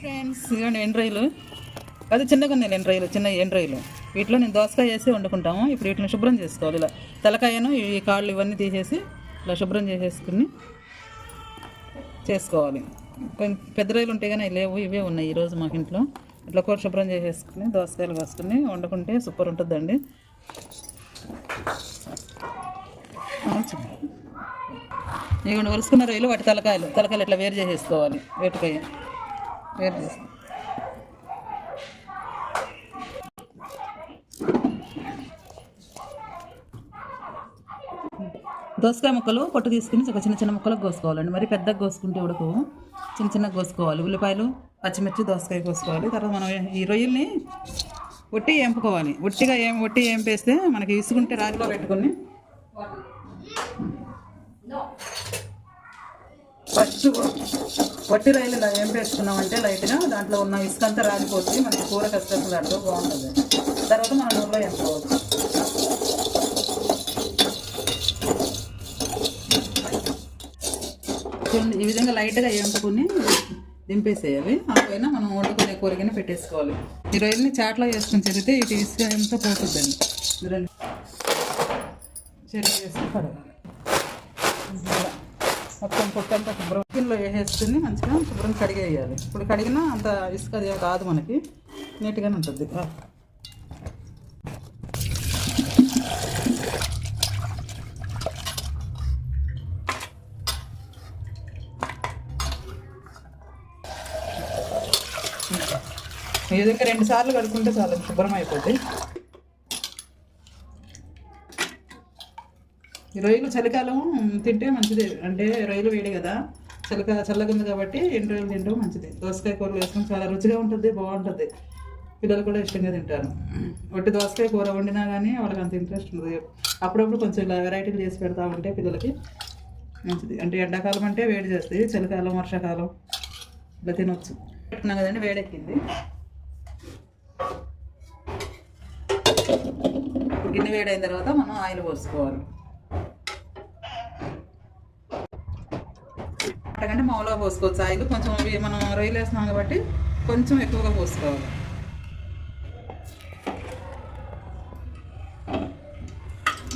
Friends ఇదిగోండి ఎండ్రాయిలు, అది చిన్నగా ఉన్నాయి ఎండ్రాయిలు, చిన్న ఎండ్రాయిలు. వీటిలో నేను దోసకాయ వేసి వండుకుంటాము. ఇప్పుడు వీటిని శుభ్రం చేసుకోవాలి. ఇలా తలకాయను ఈ కాళ్ళు ఇవన్నీ తీసేసి ఇలా శుభ్రం చేసేసుకుని చేసుకోవాలి. కొంచెం పెద్ద రొయ్యలు ఉంటాయి కానీ లేవు, ఇవే ఉన్నాయి ఈరోజు మాకు ఇంట్లో. ఇట్లా కూర శుభ్రం చేసేసుకుని దోసకాయలు వేసుకుని వండుకుంటే సూపర్ ఉంటుందండి. ఇవి వలుసుకున్న రొయ్యలు వాటి తలకాయలు ఇట్లా వేరు చేసేసుకోవాలి. వేటుకాయ వేరు చేసి దోసకాయ ముక్కలు పొట్టు తీసుకుని చిన్న చిన్న ముక్కలకు కోసుకోవాలండి. మరి పెద్దగా కోసుకుంటే ఉడకు, చిన్న చిన్నగా కోసుకోవాలి. ఉల్లిపాయలు, పచ్చిమిర్చి, దోసకాయ కోసుకోవాలి. తర్వాత మనం ఈ రొయ్యల్ని ఒట్టి ఏంపుకోవాలి. ఒట్టి ఏంపేస్తే మనకి ఇసుకుంటే రాగిలో పెట్టుకుని ఫస్ట్ వట్టి రొయ్యలు ఇలా ఏంపేసుకున్నామంటే లైట్గా దాంట్లో ఉన్న ఇసుకంతా రాగిపోతుంది. మనకి కూర కష్టం దాంట్లో బాగుంటుంది. తర్వాత మనం నూనెలో వేసుకోవచ్చు. ఈ విధంగా లైట్గా ఏంపుకుని దింపేసేయాలి. ఆ పైన మనం వండుకునే కూరగానే పెట్టేసుకోవాలి. ఈ రొయ్యలని చాట్లో వేసుకుని చెరిగితే ఇటు ఇసుక ఎంతో పోతుందండి. చెరిగి వేసి కడగాలి. మొత్తం పొట్టంతా శుభ్రంలో వేసేసుకుని మంచిగా శుభ్రం కడిగేయాలి. ఇప్పుడు కడిగినా అంత ఇసుక అది కాదు, మనకి నీట్గానే ఉంటుంది. ఈ విధంగా 2 సార్లు కడుక్కుంటే చాలా శుభ్రం అయిపోద్ది. ఈ రొయ్యలు చలికాలం తింటే మంచిది, అంటే రొయ్యలు వేడి కదా, చల్లగా ఉంది కాబట్టి ఎండు రొయ్యలు తింటాం మంచిది. దోసకాయ కూరలు వేసుకుని చాలా రుచిగా ఉంటుంది, బాగుంటుంది. పిల్లలు కూడా ఇష్టంగా తింటారు. ఒట్టి దోసకాయ కూర వండినా కానీ వాళ్ళకి అంత ఇంట్రెస్ట్ ఉంటుంది. అప్పుడప్పుడు కొంచెం ఇలా వెరైటీలు చేసి పెడతా ఉంటే పిల్లలకి మంచిది. అంటే ఎండాకాలం అంటే వేడి చేస్తుంది, చలికాలం, వర్షాకాలం ఇలా తినొచ్చు. పెట్టుకున్నాం కదండి, వేడెక్కింది. గిన్నె వేడైన తర్వాత మనం ఆయిల్ పోసుకోవాలి. అంతకంటే మామూలుగా పోసుకోవచ్చు ఆయిల్. కొంచెం మనం రొయ్యలు వేస్తున్నాం కాబట్టి కొంచెం ఎక్కువగా పోసుకోవాలి.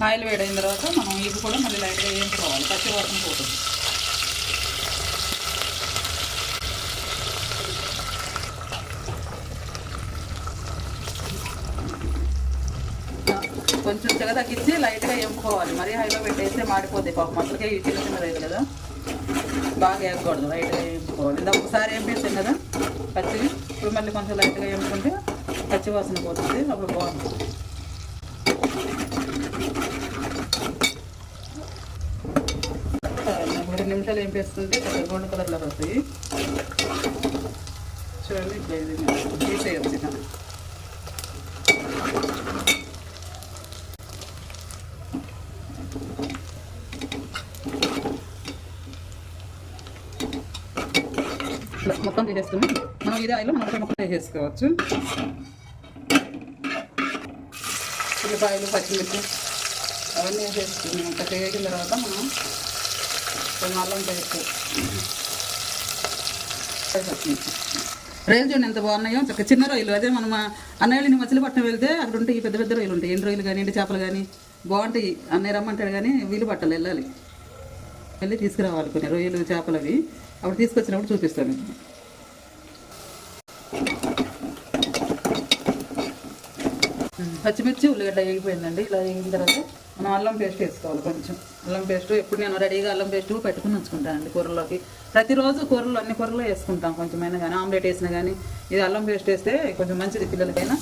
ఆయిల్ వేడైన తర్వాత మనం ఇవి కూడా మళ్ళీ లైట్గా వేయించుకోవాలి, పచ్చి వాసన పోతుంది. కొంచెం చెగ తగ్గించి లైట్గా వేపుకోవాలి. మరీ హైలో పెట్టేస్తే మాడిపోతాయి. పాపం అట్లకే చిన్న చిన్న రైలు కదా, బాగా వేయకూడదు, లైట్గా వేపుకోవాలి. ఇందా ఒకసారి వేపేస్తాం కదా పచ్చివి, ఇప్పుడు మళ్ళీ కొంచెం లైట్గా వేపుకుంటే పచ్చి వాసన పోతుంది, అప్పుడు బాగుంటుంది. ఇప్పుడు 2 నిమిషాలు వేపేస్తుంటే గోల్డ్ కలర్లోకి వస్తాయి. చూడండి, ఇట్లా తీసేయచ్చు. ఇక మొత్తం తీసేసుకుని మనం ఇదే ఆయిల్లో మొత్తం వేసేసుకోవచ్చు. ఉల్లిపాయలు, పచ్చిమిర్చి అవన్నీ వేసేసుకుని అంత వేగిన తర్వాత మనం కొంచెం అల్లం పేస్ట్, పచ్చిమిర్చి. రొయ్యలు చూడండి ఎంత బాగున్నాయో, చక్క చిన్న రొయ్యలు. అదే మనం అన్నయ్యని మచిలీపట్నం వెళ్తే అక్కడ ఉంటే ఈ పెద్ద పెద్ద రొయ్యలు ఉంటాయి. ఎండు రొయ్యలు కానీ, ఎండు చేపలు కానీ బాగుంటాయి. అన్నయ్య రమ్మంటాడు కానీ వీలు పట్టాలి, వెళ్ళి తీసుకురావాలి కొన్ని రొయ్యలు, చేపలు. అవి అప్పుడు తీసుకొచ్చినప్పుడు చూపిస్తాను. పచ్చిమిర్చి, ఉల్లిగడ్డ వేగిపోయిందండి. ఇలా వేగిన తర్వాత మనం అల్లం పేస్ట్ వేసుకోవాలి. కొంచెం అల్లం పేస్ట్ ఎప్పుడు నేను రెడీగా అల్లం పేస్ట్ పెట్టుకుని ఉంచుకుంటానండి కూరలోకి. ప్రతిరోజు కూరలు అన్ని కూరలో వేసుకుంటాం. కొంచెమైనా కానీ ఆమ్లెట్ వేసినా కానీ ఇది అల్లం పేస్ట్ వేస్తే కొంచెం మంచిది పిల్లలకైనా.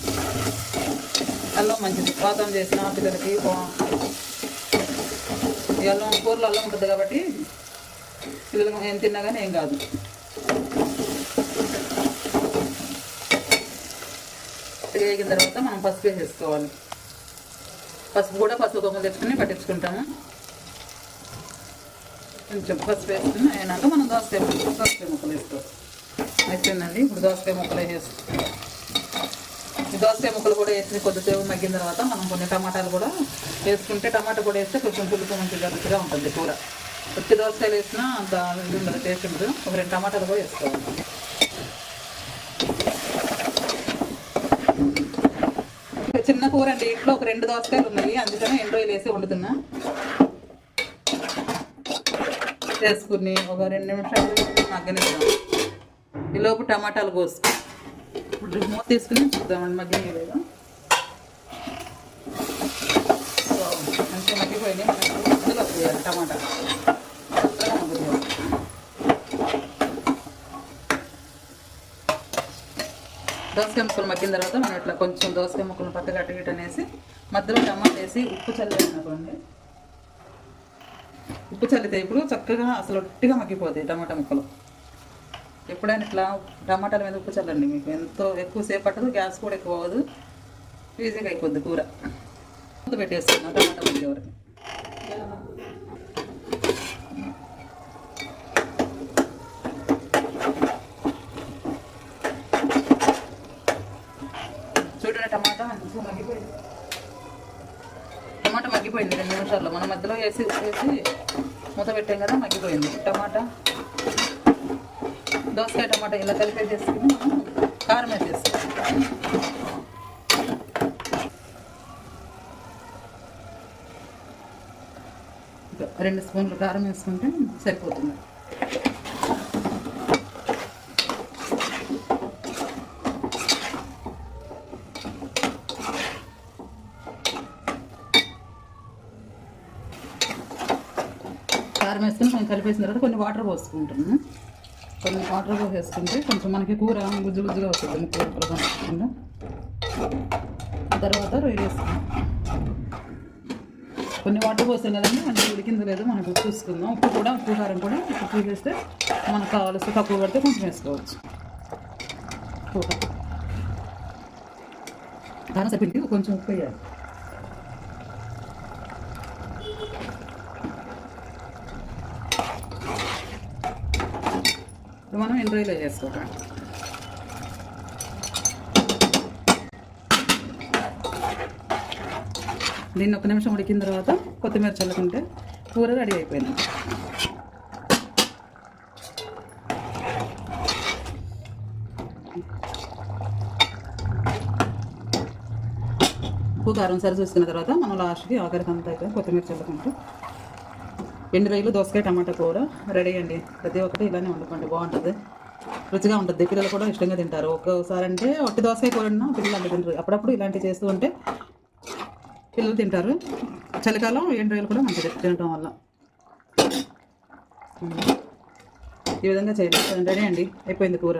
అల్లం మంచిది, పాతం చేసిన పిల్లలకి. ఈ అల్లం కూరలో అల్లం ఉంటుంది కాబట్టి పిల్లలకి ఏం తిన్నా కానీ ఏం కాదు. వేగిన తర్వాత మనం పసుపు వేసేసుకోవాలి. పసుపు కూడా పసుపు కొమ్మలు తెచ్చుకుని పట్టించుకుంటాము. కొంచెం పసుపు వేసుకుని అయినాక మనం దోసకాయ ముక్కలు వేసుకోవాలి. అయిపోయిందండి. ఇప్పుడు దోసకాయ ముక్కలు వేసేస్తాం. ఈ దోసకాయ ముక్కలు కూడా వేసి కొద్దిసేపు మగ్గిన తర్వాత మనం కొన్ని టమాటాలు కూడా వేసుకుంటే, టమాటా కూడా వేస్తే కొంచెం పులుపు మంచిగా రుచిగా ఉంటుంది కూర. ఉత్తి దోసకాయలు వేసినా అంత ఇది ఉండదు, టేస్ట్ ఉండదు. ఒక 2 టమాటాలు కూడా వేసుకోవాలి. చిన్న కూర అండి, ఇంట్లో ఒక 2 దోసకాయలు ఉన్నాయి, అందుకని ఎండు రొయ్యలు వేసి వండుతున్నా. వేసుకుని ఒక 2 నిమిషాలు మగ్గనిద్దాం. ఈలోపు టమాటాలు కోసుకో. ఇప్పుడు మూత తీసుకుని చూద్దామండి మగ్గినాయి లేదా. మంచిగా మగ్గిపోయినాయి. మనకు వస్తుంది టమాటా. దోసకాయ ముక్కలు మగ్గిన తర్వాత మనం ఇట్లా కొంచెం దోసకాయ ముక్కలు పక్కగా అటు అనేసి మధ్యలో టమాటా వేసి ఉప్పు చల్లేసినప్పుడు ఉప్పు చల్లితే ఇప్పుడు చక్కగా అసలు ఒట్టిగా మగ్గిపోతాయి టమాటా ముక్కలు. ఎప్పుడైనా ఇట్లా టమాటాల మీద ఉప్పు చల్లండి, మీకు ఎంతో ఎక్కువసేపు పట్టదు, గ్యాస్ కూడా ఎక్కువ అవ్వదు, ఈజీగా అయిపోద్ది కూర. మూత పెట్టేస్తున్నాం టమాటా మగ్గే వరకు. చూడండి టమాటా మంచిగా మగ్గిపోయింది. టమాటా మగ్గిపోయింది 2 నిమిషాల్లో. మనం మధ్యలో వేసి మూత పెట్టాం కదా, మగ్గిపోయింది టమాటా. దోసకాయ టమాటా ఇలా కలిపేసేసుకుని మనం కారం వేసేసుకుంటాం. 2 స్పూన్లు కారం వేసుకుంటే సరిపోతుంది. కారం వేసుకుని కొంచెం కలిపేసిన తర్వాత కొన్ని వాటర్ పోసుకుంటాను. కొన్ని వాటర్ పోసేసుకుంటే కొంచెం మనకి కూర గుజ్జు గుజ్జుగా వస్తుంది, ముక్కలు కనుక్కుండా. తర్వాత రొయ్యలు వేసుకుందాం. కొన్ని వాటర్ పోసాం కదండి, మనకి ఉడికిందో లేదో మనకు చూసుకుందాం. ఉప్పు కారం కూడా ఇప్పుడు చూసేస్తే మనకు కావాల్సి తక్కువ పడితే కొంచెం వేసుకోవచ్చు. కారం సరిపింది, కొంచెం ఉప్పు వేయాలి. మనం ఎండు రొయ్యలు చేసుకోవాలి. దీన్ని 1 నిమిషం ఉడికిన తర్వాత కొత్తిమీర చల్లుకుంటే కూర రెడీ అయిపోయింది. ఉప్పు కారం సరి చూసుకున్న తర్వాత మనం లాస్ట్కి ఆఖరికి అంతా అయిపోయి కొత్తిమీర చల్లుకుంటే ఎండు రొయ్యలు దోసకాయ టమాటా కూర రెడీ అండి. ప్రతి ఒక్కటి ఇలానే వండుకోండి, బాగుంటుంది, రుచిగా ఉంటుంది. పిల్లలు కూడా ఇష్టంగా తింటారు. ఒక్కోసారి అంటే ఒట్టి దోసకాయ కూర పిల్లలు అంటే తింటారు. అప్పుడప్పుడు ఇలాంటివి చేస్తూ ఉంటే పిల్లలు తింటారు. చలికాలం ఎండు రొయ్యలు కూడా మంచిది తినటం వల్ల. ఈ విధంగా చేయండి. రెడీ అండి, అయిపోయింది కూర.